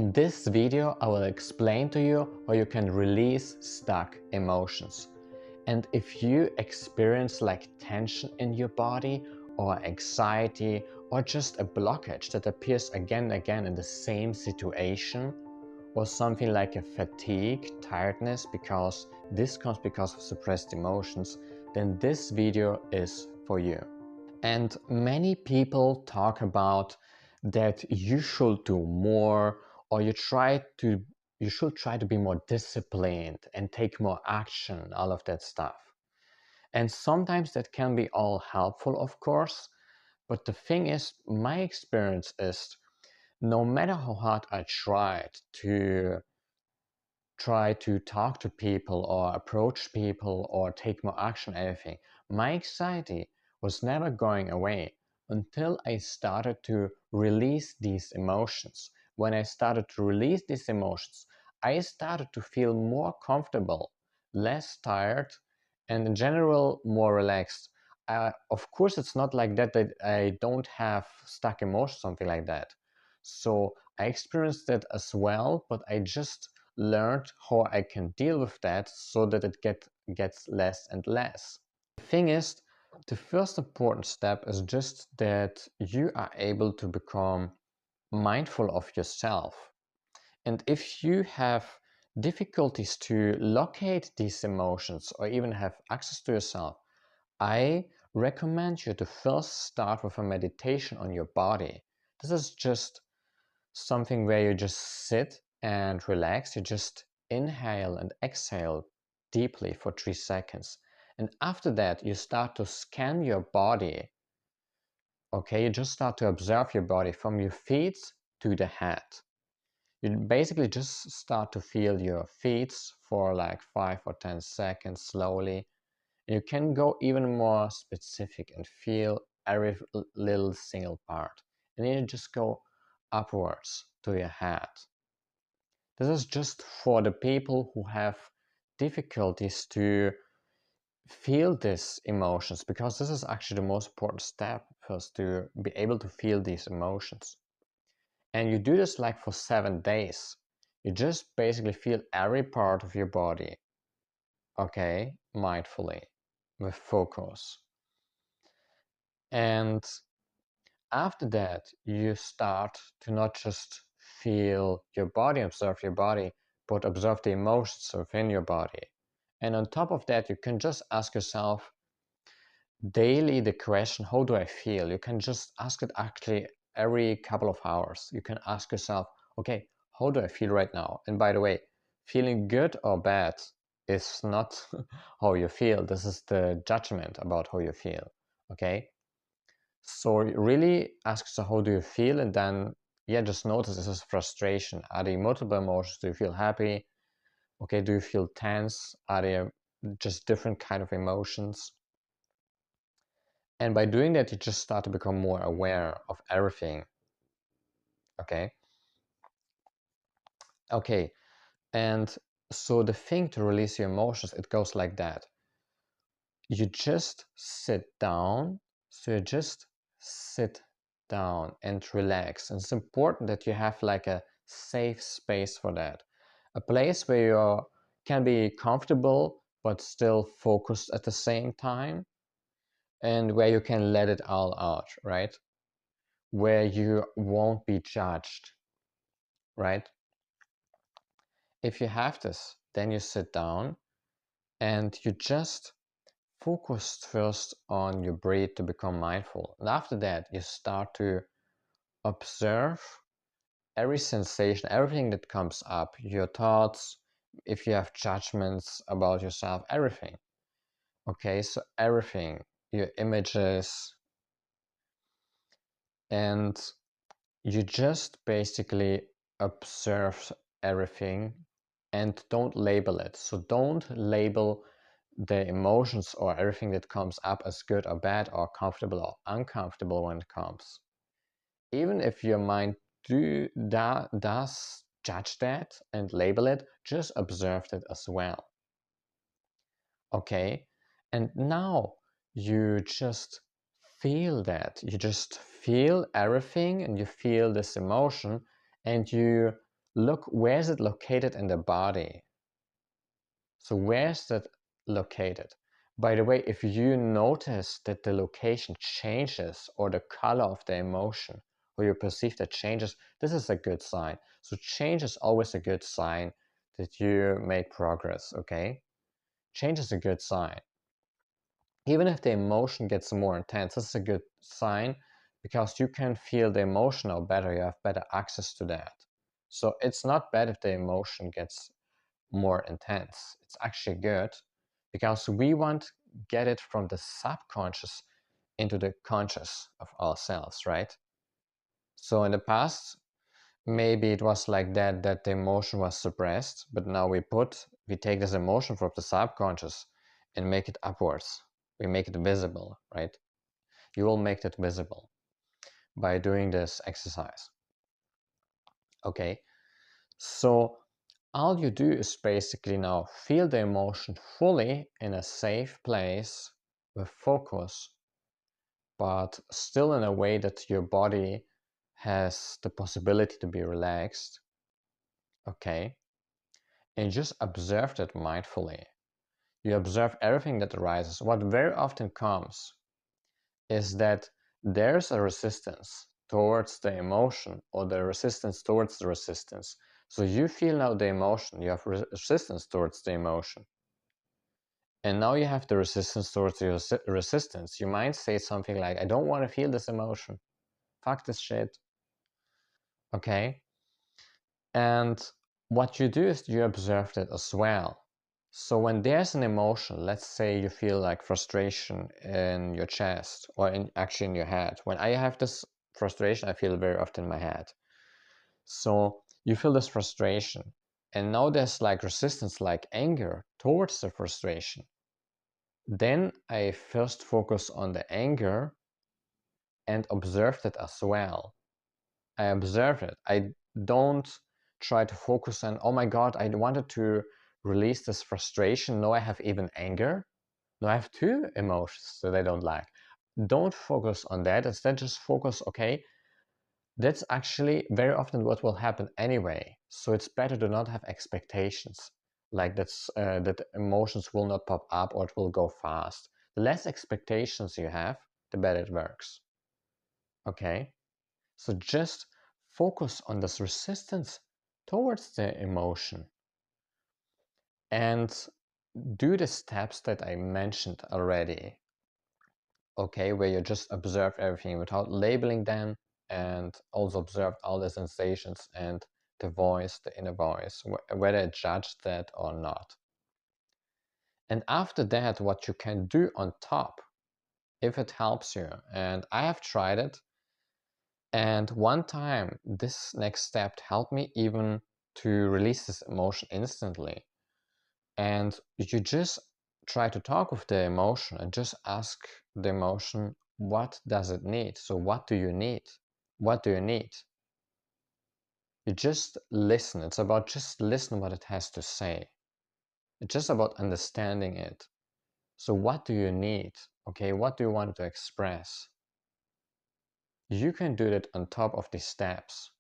In this video, I will explain to you how you can release stuck emotions. And if you experience like tension in your body or anxiety or just a blockage that appears again and again in the same situation, or something like a fatigue, tiredness, because this comes because of suppressed emotions, then this video is for you. And many people talk about that you should do more, or you should try to be more disciplined and take more action, all of that stuff. And sometimes that can be all helpful, of course, but the thing is, my experience is no matter how hard I try to talk to people or approach people or take more action, anything, my anxiety was never going away until I started to release these emotions. When I started to release these emotions, I started to feel more comfortable, less tired, and in general more relaxed. Of course, it's not like that I don't have stuck emotions, something like that. So I experienced it as well, but I just learned how I can deal with that so that it gets less and less. The thing is, the first important step is just that you are able to become mindful of yourself. And if you have difficulties to locate these emotions or even have access to yourself, I recommend you to first start with a meditation on your body. This is just something where you just sit and relax. You just inhale and exhale deeply for 3 seconds. And after that, you start to scan your body. Okay, you just start to observe your body from your feet to the head. You basically just start to feel your feet for like 5 or 10 seconds slowly. And you can go even more specific and feel every little single part. And then you just go upwards to your head. This is just for the people who have difficulties to feel these emotions, because this is actually the most important step first, to be able to feel these emotions. And you do this like for 7 days. You just basically feel every part of your body, okay, mindfully, with focus. And after that, you start to not just feel your body, observe your body, but observe the emotions within your body. And on top of that, you can just ask yourself daily the question, how do I feel? You can just ask it actually every couple of hours. You can ask yourself, okay, how do I feel right now? And by the way, feeling good or bad is not how you feel. This is the judgment about how you feel, okay? So really ask yourself, how do you feel? And then, yeah, just notice, this is frustration. Are there multiple emotions? Do you feel happy? Okay, do you feel tense? Are there just different kind of emotions? And by doing that, you just start to become more aware of everything. Okay? Okay, and so the thing to release your emotions, it goes like that. You just sit down. So you just sit down and relax. And it's important that you have like a safe space for that. A place where you can be comfortable but still focused at the same time, and where you can let it all out, right? Where you won't be judged, right? If you have this, then you sit down and you just focus first on your breath to become mindful. And after that, you start to observe every sensation, everything that comes up, your thoughts, if you have judgments about yourself, everything. Okay, so everything, your images, and you just basically observe everything and don't label it. So don't label the emotions or everything that comes up as good or bad or comfortable or uncomfortable when it comes. Even if your mind does judge that and label it, just observe it as well. Okay, and now you just feel that. You just feel everything and you feel this emotion, and you look, where is it located in the body? So where's that located? By the way, if you notice that the location changes or the color of the emotion or you perceive that changes, this is a good sign. So change is always a good sign that you make progress, okay? Change is a good sign. Even if the emotion gets more intense, this is a good sign because you can feel the emotion now better, you have better access to that. So it's not bad if the emotion gets more intense. It's actually good because we want to get it from the subconscious into the conscious of ourselves, right? So in the past, maybe it was like that the emotion was suppressed, but now we take this emotion from the subconscious and make it upwards. We make it visible, right? You will make it visible by doing this exercise. Okay, so all you do is basically now feel the emotion fully in a safe place with focus, but still in a way that your body has the possibility to be relaxed. Okay, and just observe that mindfully. You observe everything that arises. What very often comes is that there's a resistance towards the emotion or the resistance towards the resistance. So you feel now the emotion, you have resistance towards the emotion. And now you have the resistance towards the resistance. You might say something like, I don't want to feel this emotion. Fuck this shit. Okay? And what you do is you observe that as well. So when there's an emotion, let's say you feel like frustration in your chest or actually in your head. When I have this frustration, I feel very often in my head. So you feel this frustration. And now there's like resistance, like anger towards the frustration. Then I first focus on the anger and observe it as well. I observe it. I don't try to focus on, oh my God, I wanted to release this frustration. No, I have even anger. No, I have two emotions that I don't like. Don't focus on that. Instead, just focus, okay, that's actually very often what will happen anyway. So it's better to not have expectations like that emotions will not pop up or it will go fast. The less expectations you have, the better it works. Okay? So just focus on this resistance towards the emotion and do the steps that I mentioned already. Okay, where you just observe everything without labeling them and also observe all the sensations and the voice, the inner voice, whether it judged that or not. And after that, what you can do on top, if it helps you, and I have tried it, and one time this next step helped me even to release this emotion instantly. And you just try to talk with the emotion and just ask the emotion, what does it need? So what do you need? What do you need? You just listen. It's about just listen what it has to say. It's just about understanding it. So what do you need? Okay, what do you want to express? You can do that on top of these steps.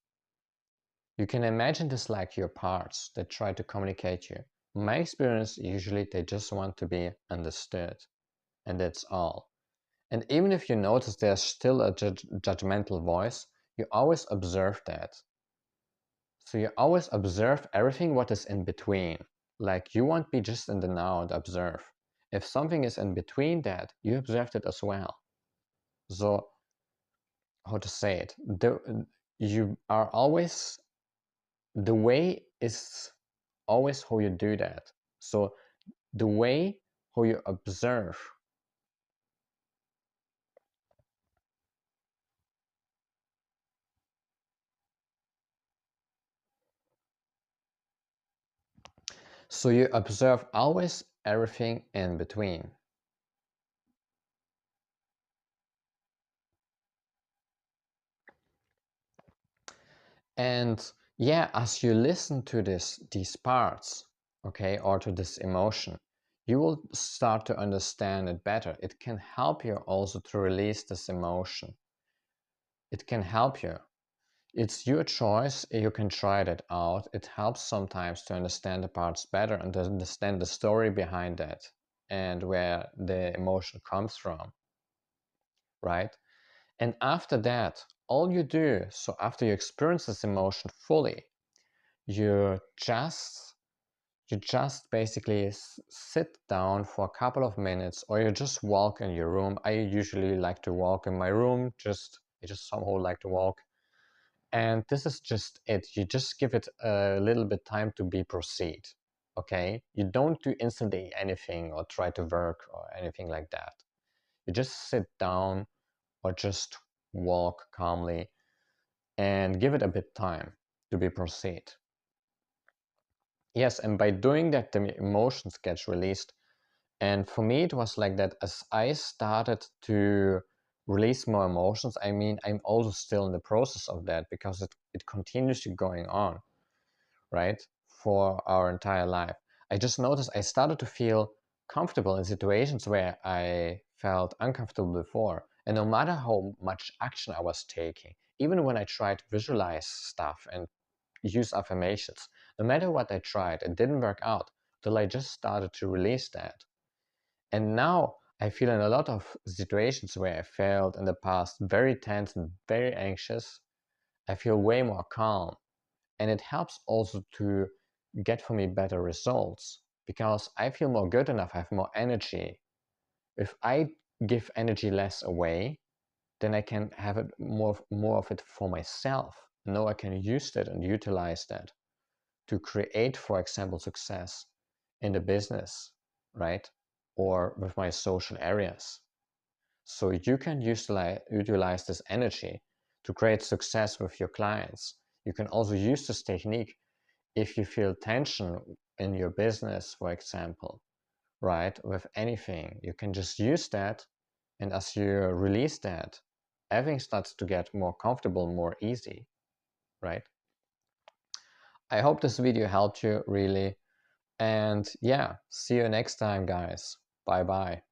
You can imagine this like your parts that try to communicate you. In my experience, usually they just want to be understood, and that's all. And even if you notice there's still a judgmental voice, you always observe that. So you always observe everything what is in between. Like you won't be just in the now and observe. If something is in between that, you observe it as well. So how to say it? You are always, the way is always how you do that. So the way how you observe. So you observe always everything in between. And yeah, as you listen to these parts, okay, or to this emotion, you will start to understand it better. It can help you also to release this emotion. It can help you. It's your choice. You can try that out. It helps sometimes to understand the parts better and to understand the story behind it and where the emotion comes from, right? And after that, all you do, so after you experience this emotion fully, you just you just basically sit down for a couple of minutes, or you just walk in your room. I usually like to walk in my room, I just somehow like to walk. And this is just it. You just give it a little bit time to be proceed. Okay? You don't do instantly anything or try to work or anything like that. You just sit down or just walk calmly and give it a bit time to be proceed. Yes, and by doing that, the emotions get released. And for me, it was like that as I started to release more emotions. I mean, I'm also still in the process of that because it continues to going on, right? For our entire life. I just noticed I started to feel comfortable in situations where I felt uncomfortable before. And no matter how much action I was taking, even when I tried to visualize stuff and use affirmations, no matter what I tried, it didn't work out till I just started to release that. And now I feel in a lot of situations where I felt in the past very tense and very anxious, I feel way more calm. And it helps also to get for me better results because I feel more good enough, I have more energy. If I give energy less away, then I can have it more of it for myself. Now I can use that and utilize that to create, for example, success in the business, right? Or with my social areas. So you can utilize this energy to create success with your clients. You can also use this technique if you feel tension in your business, for example, right? With anything, you can just use that. And as you release that, everything starts to get more comfortable, more easy, right? I hope this video helped you really. And yeah, see you next time, guys. Bye bye.